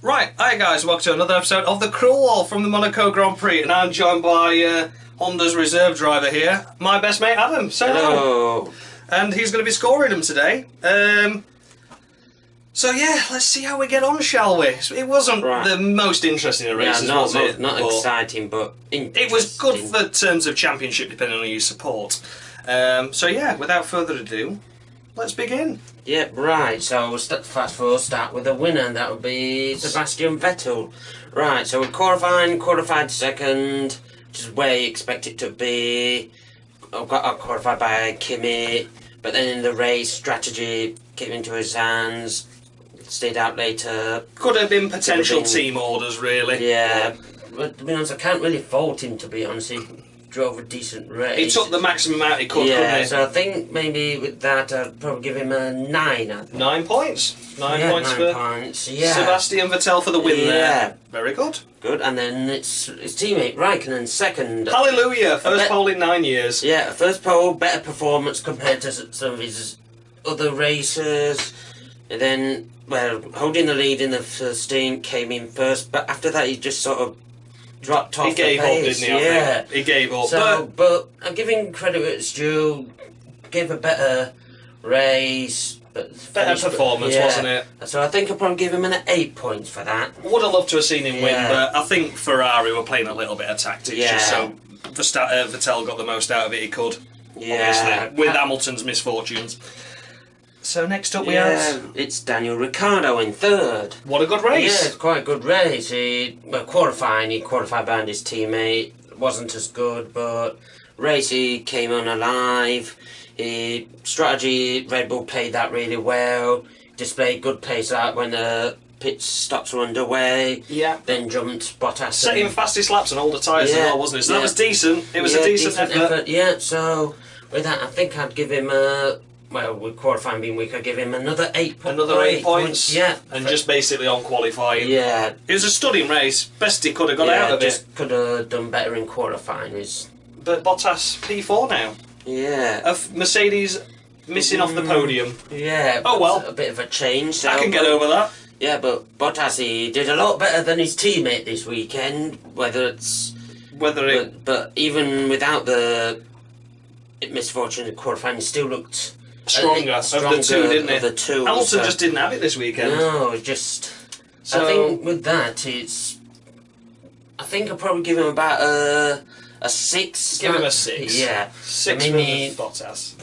Right, hi guys, welcome to another episode of The Cruel Wall from the Monaco Grand Prix, and I'm joined by Honda's reserve driver here, my best mate Adam. Say hello. And he's going to be scoring them today. So yeah, let's see how we get on, shall we? It wasn't the most interesting of races, was it? Not exciting, but interesting. It was good for terms of championship, depending on who you support. So yeah, without further ado, let's begin. Yep, right, so we'll fast forward, start with a winner, and that would be Sebastian Vettel. Right, so we're qualified second, which is where you expect it to be. Got qualified by Kimi, but then in the race, strategy came into his hands, stayed out later. Could have been potential team orders, really. Yeah, but to be honest, I can't really fault him, to be honest. He drove a decent race. He took the maximum out he could, couldn't he? So I think maybe with that I'd probably give him a 9. 9 points. 9 points for Sebastian Vettel for the win there. Very good. Good, and then it's his teammate Raikkonen second. Hallelujah! First pole in 9 years. Yeah, first pole, better performance compared to some of his other racers. And then, well, holding the lead in the first stint, came in first, but after that he just sort of dropped off. He gave up, didn't he? I think. He gave up. So, but I'm giving credit where it's due. Gave a better race, but better performance, wasn't it? So I think I'll probably give him an 8 points for that. Would have loved to have seen him win, but I think Ferrari were playing a little bit of tactics, just so Vettel got the most out of it he could. Obviously, with Hamilton's misfortunes. So next up we have... it's Daniel Ricciardo in third. What a good race. Yeah, it's quite a good race. He qualified behind his teammate. Wasn't as good, but race he came on alive. Strategy, Red Bull played that really well. Displayed good pace out when the pit stops were underway. Yeah. Then jumped Bottas. Setting fastest laps on all the tyres as well, wasn't it? So that was decent. It was a decent effort. Yeah, so with that I think I'd give him a... Well, with qualifying being weak, I give him another 8 points. Another 8 points? Yeah. And just basically on qualifying. Yeah. It was a stunning race. Best he could have got out of it. Just could have done better in qualifying. But Bottas P4 now. Yeah. Of Mercedes missing off the podium. Yeah. Oh well. A bit of a change. So, I can get over that. Yeah, but Bottas, he did a lot better than his teammate this weekend. But even without the misfortune of qualifying, he still looked... Stronger of the two, didn't it? Of the two. Hamilton just didn't have it this weekend. No, just... So, I think with that, I think I'll probably give him about a 6. Give him a 6. Yeah. 6 for Bottas.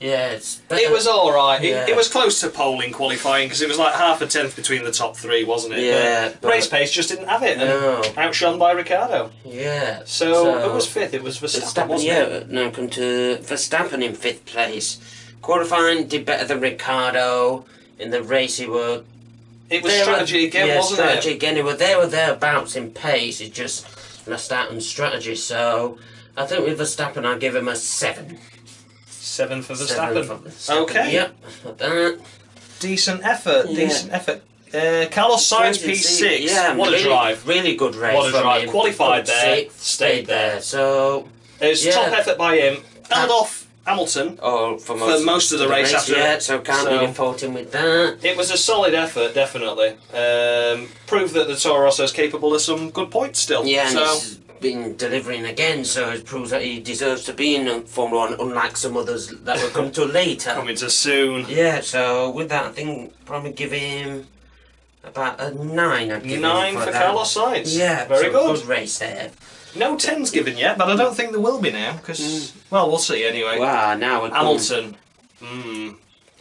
Yeah, it was alright. Yeah. It was close to pole in qualifying because it was like half a tenth between the top 3, wasn't it? Yeah. But race pace just didn't have it. And outshone by Ricciardo. Yeah. So it was 5th. It was Verstappen, wasn't it? Now come to Verstappen in 5th place. Qualifying did better than Ricciardo. In the race he were... It was strategy again, wasn't it? Strategy again. They were thereabouts in pace. He just lost out on strategy. So I think with Verstappen I'll give him a 7. 7 for Verstappen. Okay. Yep. Decent effort. Decent effort. Carlos Sainz P6. Yeah, what a drive. Really good race. What a drive. Him. Qualified there. 6th, stayed there. So it was top effort by him. Held off Hamilton for most of the race after. Yeah, so can't really fault him with that. It was a solid effort, definitely. Proved that the Toro Rosso is capable of some good points still. Yeah, and he's been delivering again, so it proves that he deserves to be in Formula 1, unlike some others that will come to later. Coming to soon. Yeah, so with that, I think probably give him about a 9. I'd give 9 him for Carlos Sainz. Yeah, very good. Good race there. No 10s given yet, but I don't think there will be now, because, well, we'll see anyway. Wow, now we're Hamilton.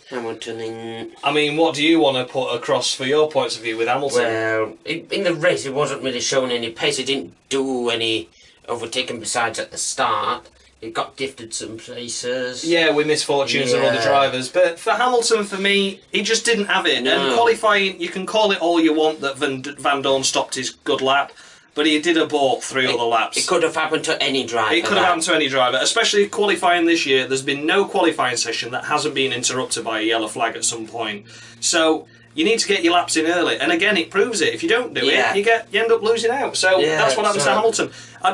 Hamilton in... I mean, what do you want to put across for your points of view with Hamilton? Well, in the race, he wasn't really showing any pace. He didn't do any overtaking besides at the start. He got gifted some places. Yeah, with misfortunes and other drivers. But for Hamilton, for me, he just didn't have it. No. And qualifying, you can call it all you want that Van Dorn stopped his good lap. But he did abort 3 other laps. It could have happened to any driver. It could have happened to any driver, especially qualifying this year. There's been no qualifying session that hasn't been interrupted by a yellow flag at some point. So you need to get your laps in early. And again, it proves it. If you don't do it, you end up losing out. So that's what happens to Hamilton. I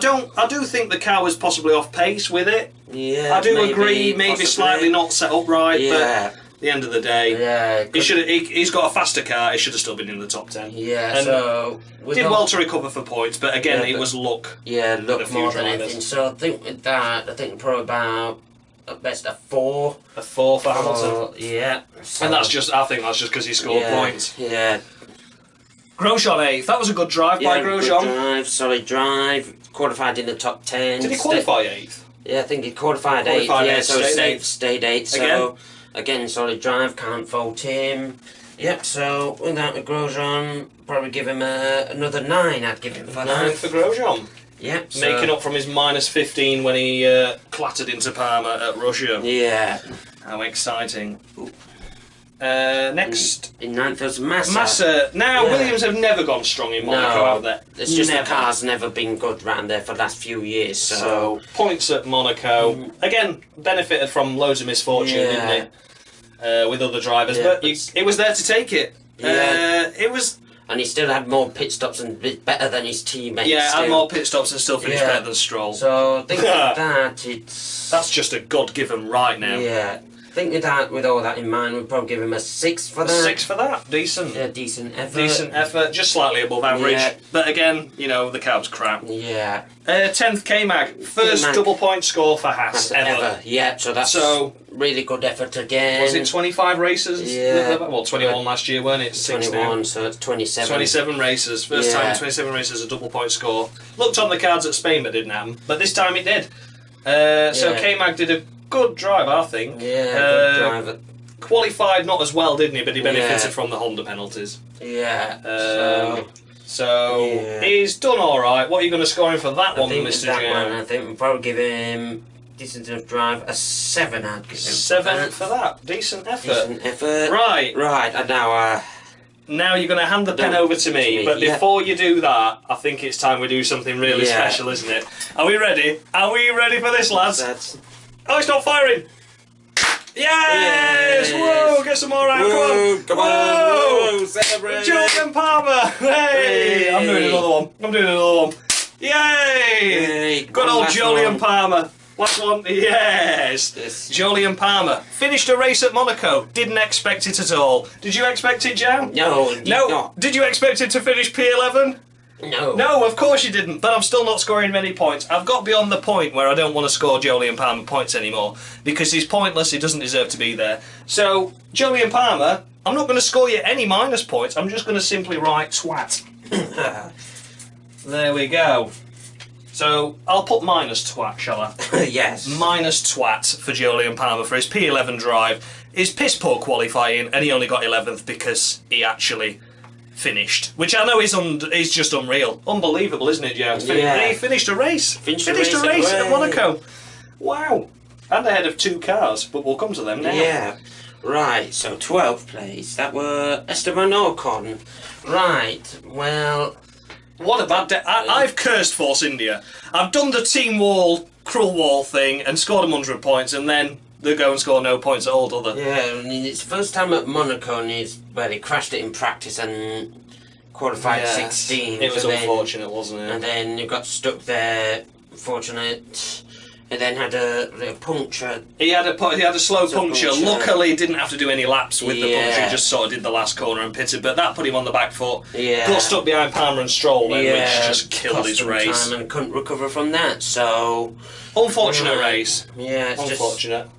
do think the car was possibly off pace with it. Yeah, I do agree, maybe slightly not set up right. the end of the day. Yeah. He's got a faster car. He should have still been in the top 10. Yeah. And so did well to recover for points, but again, it was luck. Yeah, luck more than anything. So I think with that, I think probably about at best a 4. A 4 for Hamilton. Yeah. So, And I think that's just because he scored points. Yeah. Grosjean 8th. That was a good drive by Grosjean. Good drive, solid drive. Qualified in the top 10. Did he qualify 8th? Yeah, I think he qualified 8th. Yeah, so stayed 8th. So again, solid drive. Can't fault him. Yep. So with that, with Grosjean, probably give him another 9. I'd give him for 9 for Grosjean. Yep. Making up from his minus 15 when he clattered into Parma at Russia. Yeah. How exciting. Next. In 9th was Massa. Massa. Now, Williams have never gone strong in Monaco, have they? It's just the car's never been good round there for the last few years. So points at Monaco. Again, benefited from loads of misfortune, didn't he? With other drivers. But it was there to take it. It was... And he still had more pit stops and better than his teammates. Yeah, had more pit stops and still finished better than Stroll. So I think that it's... That's just a God-given right now. Yeah. I think with all that in mind, we'd probably give him a 6 for that. 6 for that. Decent. Yeah, decent effort. Decent effort. Just slightly above average. Yeah. But again, you know, the car's crap. Yeah. 10th K-Mag. First double point score for Haas ever. Yeah, so that's really good effort again. Was it 25 races? Yeah. Well, 21 last year, weren't it? 21, so it's 27. 27 races. First time in 27 races, a double point score. Looked on the cards at Spain, but didn't happen. But this time it did. So K-Mag did a good drive, I think. Yeah, good drive. Qualified not as well, didn't he? But he benefited from the Honda penalties. Yeah. So he's done all right. What are you going to score him for that one, Mr. Jow? I think we'll probably give him decent enough drive. A 7, I'd give him. 7 for that. Decent effort. Decent effort. Right. And now. Now you're going to hand the pen over to me, but before you do that, I think it's time we do something really special, isn't it? Are we ready? Are we ready for this, lads? Oh, it's not firing! Yes! Whoa! Get some more out. Come on! Whoa! Celebrate! Jolyon Palmer! Hey! I'm doing another one. Yay! Good old Jolyon Palmer. Last one. Yes! Jolyon Palmer. Finished a race at Monaco. Didn't expect it at all. Did you expect it, Jam? No, not. Did you expect it to finish P11? No. No, of course you didn't, but I'm still not scoring many points. I've got beyond the point where I don't want to score Jolyon Palmer points anymore, because he's pointless, he doesn't deserve to be there. So, Jolyon Palmer, I'm not going to score you any minus points, I'm just going to simply write twat. There we go. So, I'll put minus twat, shall I? Yes. Minus twat for Jolyon Palmer for his P11 drive. His piss poor qualifying, and he only got 11th because he actually finished, which I know is just unreal, unbelievable, isn't it, Joe? He finished a race. Finished a race at Monaco. Wow, and ahead of 2 cars, but we'll come to them now. Yeah, right. So 12th place. That were Esteban Ocon. Right. Well, what a bad day. I've cursed Force India. I've done the team wall, cruel wall thing, and scored 100 points, and then they go and score no points at all, do they? Yeah, I mean, it's the first time at Monaco, and he crashed it in practice and qualified 16. It was unfortunate, wasn't it? And then he got stuck there, fortunate. And then had a puncture. He had a slow puncture. Luckily, he didn't have to do any laps with the puncture. He just sort of did the last corner and pitted. But that put him on the back foot. Yeah. Got stuck behind Palmer and Stroll then, which just killed his race. Time and couldn't recover from that. So unfortunate race. Yeah, it's unfortunate.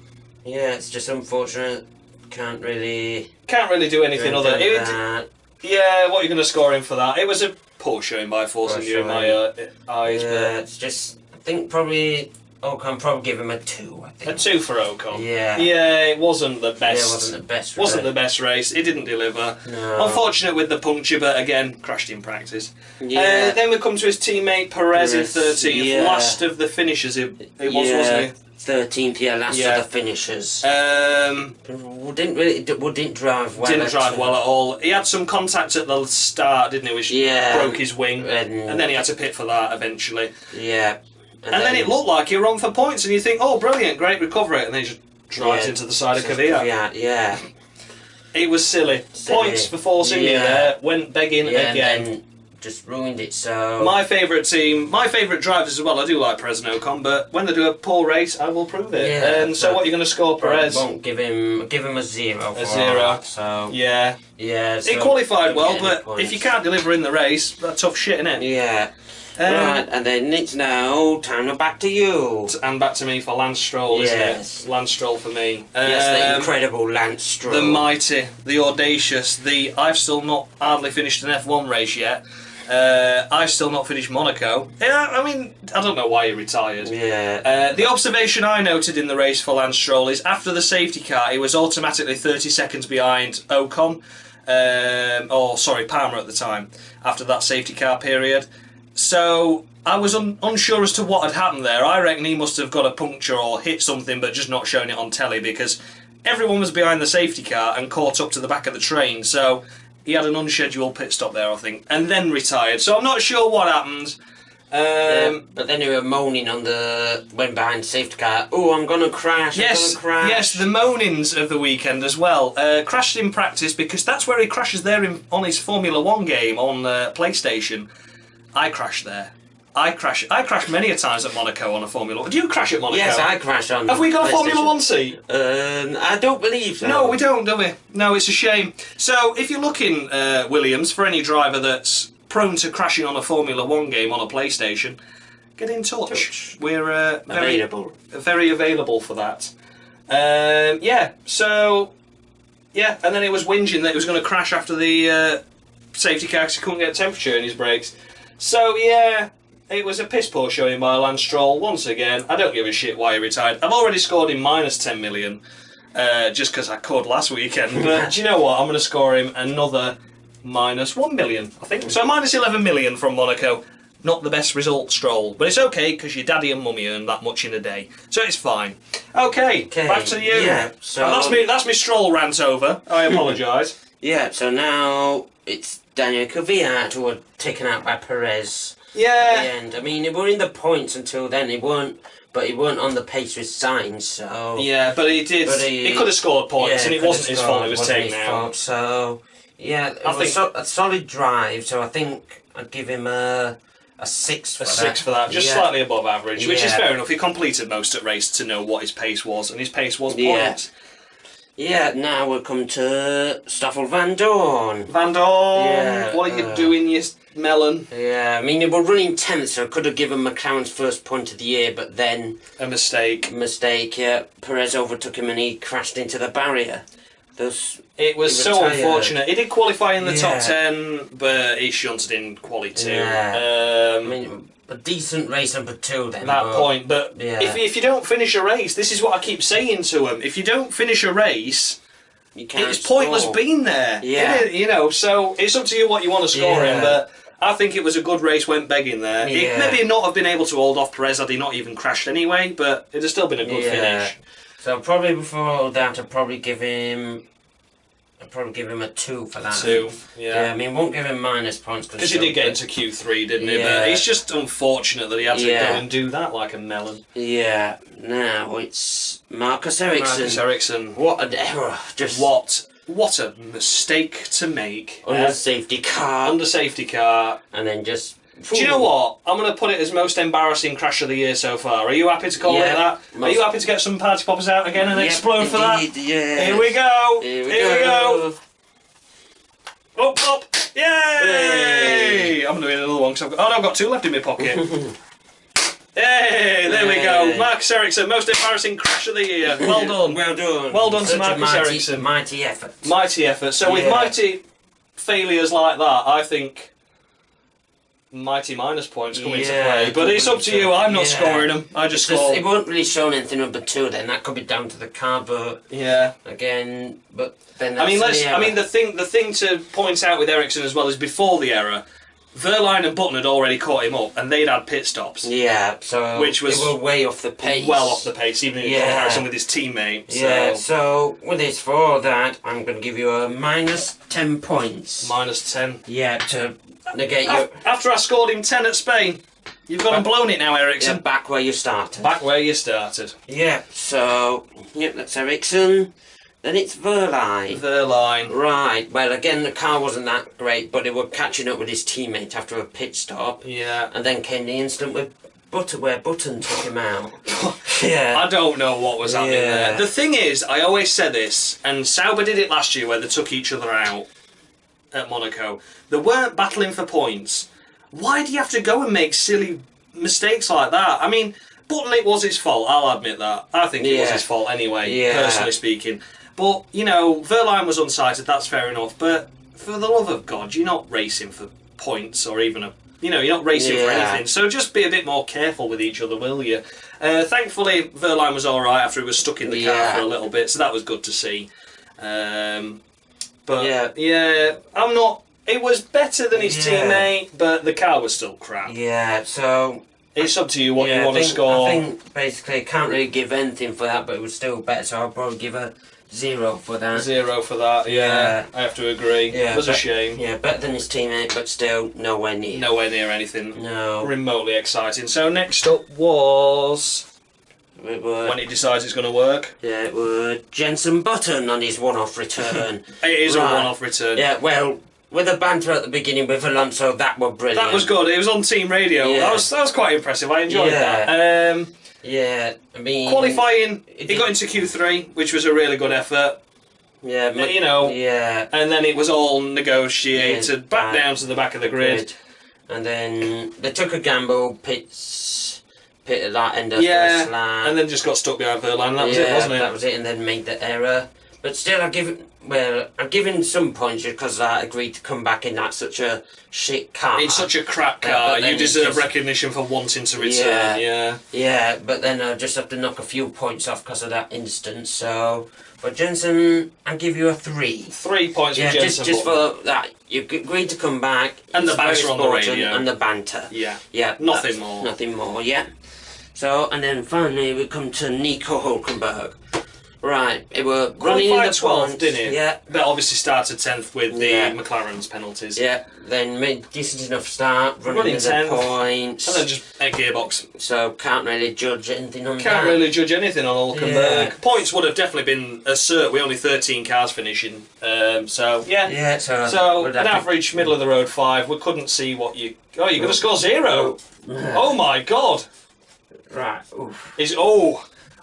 It's just unfortunate. Can't really do anything other. Yeah, what are you going to score him for that? It was a poor showing by Force India in my eyes. Yeah, it's just, I think probably Ocon, probably give him a 2, I think. A 2 for Ocon. Yeah. Yeah, it wasn't the best. Yeah, it wasn't the best. Wasn't the best race. It didn't deliver. No. Unfortunate with the puncture, but again, crashed in practice. Yeah. Then we come to his teammate Perez in 13th. Yeah. Last of the finishers, it was, wasn't he? 13th, last of the finishers. Didn't drive well. Didn't drive well at all. He had some contact at the start, didn't he? Which broke his wing, and then he had to pit for that eventually. Yeah. And then it looked like he were on for points, and you think, oh, brilliant, great recovery, and then he just drives into the side of Kvyat. Yeah. It was silly. Points for Force India there, went begging again. And just ruined it. So my favourite team, my favourite drivers as well. I do like Perez and Ocon, but when they do a poor race, I will prove it. Yeah, so what are you going to score, Perez? Won't give him a 0. A 0. That, so yeah. So he qualified well, but if you can't deliver in the race, that's tough shit, isn't it? Yeah. Right, and then it's now time back to you. And back to me for Lance Stroll, isn't it? Lance Stroll for me. Yes, the incredible Lance Stroll. The mighty, the audacious, I've still not hardly finished an F1 race yet. I've still not finished Monaco. Yeah, I mean, I don't know why he retired. Yeah. The observation I noted in the race for Lance Stroll is after the safety car, he was automatically 30 seconds behind Ocon, Palmer at the time, after that safety car period. So I was unsure as to what had happened there. I reckon he must have got a puncture or hit something but just not shown it on telly, because everyone was behind the safety car and caught up to the back of the train. So he had an unscheduled pit stop there, I think, and then retired. So I'm not sure what happened. But then they were moaning when behind the safety car. Oh, I'm gonna crash. Yes, I'm gonna crash. yes, the moanings of the weekend as well. Crashed in practice, because that's where he crashes there on his Formula 1 game on PlayStation. I crashed there. I crash many a times at Monaco on a Formula 1. Do you crash at Monaco? Yes, I crash on. Have we got a Formula 1 seat? I don't believe so. No, we don't, do we? No, it's a shame. So, if you're looking, Williams, for any driver that's prone to crashing on a Formula 1 game on a PlayStation, get in touch. We're very available for that. And then it was whinging that it was going to crash after the safety car because he couldn't get temperature in his brakes. So, yeah, it was a piss poor showing by Lance Stroll once again. I don't give a shit why he retired. I've already scored him minus 10 million just because I could last weekend. But do you know what? I'm going to score him another minus 1 million, I think. So minus 11 million from Monaco. Not the best result, Stroll. But it's okay because your daddy and mummy earn that much in a day. So it's fine. Okay, back to you. Yeah, so that's me Stroll rant over. I apologise. Yeah, so now it's Daniel Kvyat who were taken out by Perez. Yeah. At the end. I mean, they were in the points until then. He weren't on the pace with Sainz, so... Yeah, but he did. He could have scored points, and it wasn't his fault. It was taken out. So, yeah, I think a solid drive. So I think I'd give him a 6 for that. 6 for that, just slightly above average, which is fair enough. He completed most at race to know what his pace was, and his pace was points. Yeah, now we'll come to Stoffel Van Dorn. Van Dorn, what are you doing, you melon? Yeah, I mean, they were running 10th, so I could have given McLaren's first point of the year, but then... A mistake. Yeah. Perez overtook him and he crashed into the barrier. It was so unfortunate. He did qualify in the top 10, but he shunted in quali 2. Yeah. I mean, a decent race number 2 then. But if you don't finish a race, this is what I keep saying to him. If you don't finish a race, it's pointless being there. Yeah. You know, so it's up to you what you want to score in, but I think it was a good race, went begging there. Yeah. It maybe not have been able to hold off Perez had he not even crashed anyway, but it'd have still been a good finish. So probably before all that, I'd probably give him a 2 for that. 2, yeah. I mean, won't give him minus points because he did get into Q3, didn't he? But it's just unfortunate that he had to go and do that like a melon. Yeah. Now it's Marcus Ericsson. What an error! What a mistake to make. Under safety car. And then just... Do you know what? I'm going to put it as most embarrassing crash of the year so far. Are you happy to call it that? Are you happy to get some party poppers out again and explode for that? Yeah. Here we go. Up. Yay! I'm doing another one because I've got 2 left in my pocket. Hey, there we go. Marcus Ericsson, most embarrassing crash of the year. Well done. Well done to Marcus Ericsson. Mighty effort. So with mighty failures like that, I think mighty minus points come into play. But it's up to you. I'm not scoring them. I just score. It won't really show anything number 2 then. That could be down to the car, but again, but then that's the thing to point out with Ericsson as well is before the error, Verline and Button had already caught him up, and they'd had pit stops. Yeah, so which was they were way off the pace. Well off the pace, even in comparison with his teammate. Yeah, so with this for that, I'm going to give you a minus 10 points. Minus 10. Yeah, to negate you. After I scored him 10 at Spain, you've gone and blown it now, Ericsson. Yeah, back where you started. Back where you started. Yeah, so that's Ericsson. Then it's Verline. Verline. Right, well again the car wasn't that great, but they were catching up with his teammate after a pit stop. Yeah. And then came the incident with where Button took him out. Yeah. I don't know what was happening there. The thing is, I always said this, and Sauber did it last year where they took each other out at Monaco. They weren't battling for points. Why do you have to go and make silly mistakes like that? I mean, Button, it was his fault, I'll admit that. I think it was his fault anyway, personally speaking. But, you know, Verline was unsighted, that's fair enough, but for the love of God, you're not racing for points or even a... You know, you're not racing for anything, so just be a bit more careful with each other, will you? Thankfully, Verline was alright after he was stuck in the car for a little bit, so that was good to see. But, yeah, I'm not... It was better than his teammate, but the car was still crap. Yeah, so... It's up to you what you want to score. I think, basically, I can't really give anything for that, but it was still better, so I'll probably give a 0 for that. 0 for that, yeah. I have to agree. Yeah, it was a shame. Yeah, better than his teammate, but still nowhere near. Nowhere near anything remotely exciting. So next up was... when he decides it's going to work. Yeah, it was Jenson Button on his one-off return. It is a one-off return. Yeah, well... With the banter at the beginning with Alonso, that was brilliant. That was good. It was on team radio. Yeah. That was quite impressive. I enjoyed that. Yeah, I mean... Qualifying, he got into Q3, which was a really good effort. Yeah, you know. Yeah. And then it was all negotiated back down to the back of the grid. And then they took a gamble, pit at that end of the slam. And then just got stuck behind Verline. That was it, wasn't it? That was it, and then made the error. But still, I'm giving some points because I agreed to come back in such a shit car. It's such a crap car. You deserve recognition for wanting to return. Yeah, but then I just have to knock a few points off because of that instance. So, but Jenson, I'll give you a 3. 3 points for Jenson. just for that. You agreed to come back. And the banter on the radio. And the banter. Yeah. Nothing more. Nothing more. Yeah. So, and then finally we come to Nico Hulkenberg. Right, it were running in the 12th, didn't it? Yeah. But obviously started 10th with the McLaren's penalties. Yeah, then made decent enough start, running 10th, the points. And then just a gearbox. So can't really judge anything on that. Can't really judge anything on Hulkenberg. Yeah. Points would have definitely been a cert. We only 13 cars finishing. So an average middle of the road 5. We couldn't see what you... Oh, you're going to score 0. Oh my God. Right. Oof.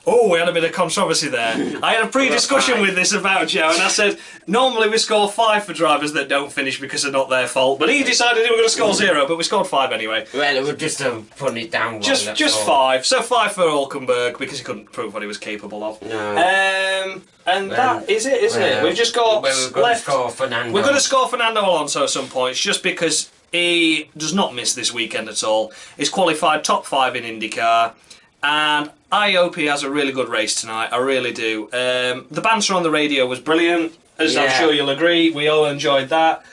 We had a bit of controversy there. I had a pre-discussion with this about Jow, and I said, normally we score 5 for drivers that don't finish because they're not their fault, but he decided he was going to score 0, but we scored 5 anyway. Well, it was just putting it down. Just 5. So 5 for Hulkenberg, because he couldn't prove what he was capable of. No. And that is it, isn't it? We've just got we've got to score Fernando. We're going to score Fernando Alonso at some points, just because he does not miss this weekend at all. He's qualified top 5 in IndyCar, and I hope he has a really good race tonight. I really do. The banter on the radio was brilliant, as I'm sure you'll agree. We all enjoyed that.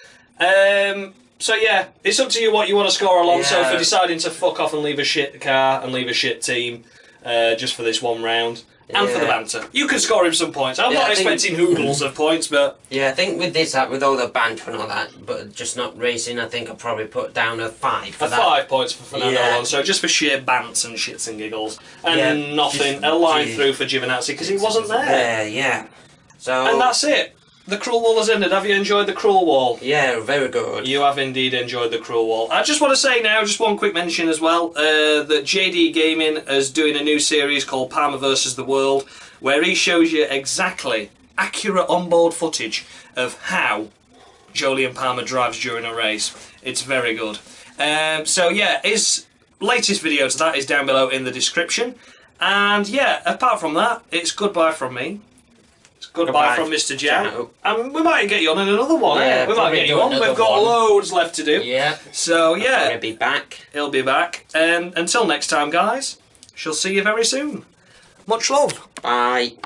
So yeah, it's up to you what you want to score Alonso for deciding to fuck off and leave a shit car and leave a shit team just for this one round. And for the banter. You can score him some points. I'm not expecting hoodles of points, but... Yeah, I think with this, with all the banter and all that, but just not racing, I think I'll probably put down a 5 for that. 5 points for Fernando Alonso, just for sheer bants and shits and giggles. And nothing, a line through for Giovinazzi, because he wasn't there. Yeah. So... And that's it. The Cruel Wall has ended. Have you enjoyed the Cruel Wall? Yeah, very good. You have indeed enjoyed the Cruel Wall. I just want to say now, just one quick mention as well, that JD Gaming is doing a new series called Palmer vs. the World, where he shows you exactly accurate onboard footage of how Jolyon Palmer drives during a race. It's very good. So yeah, his latest video to that is down below in the description. And yeah, apart from that, it's goodbye from me. Goodbye from Mr. Jow. And we might get you on in another one. We might get you on. We've got loads left to do. Yeah. So yeah. He'll be back. He'll be back. Until next time, guys, shall see you very soon. Much love. Bye.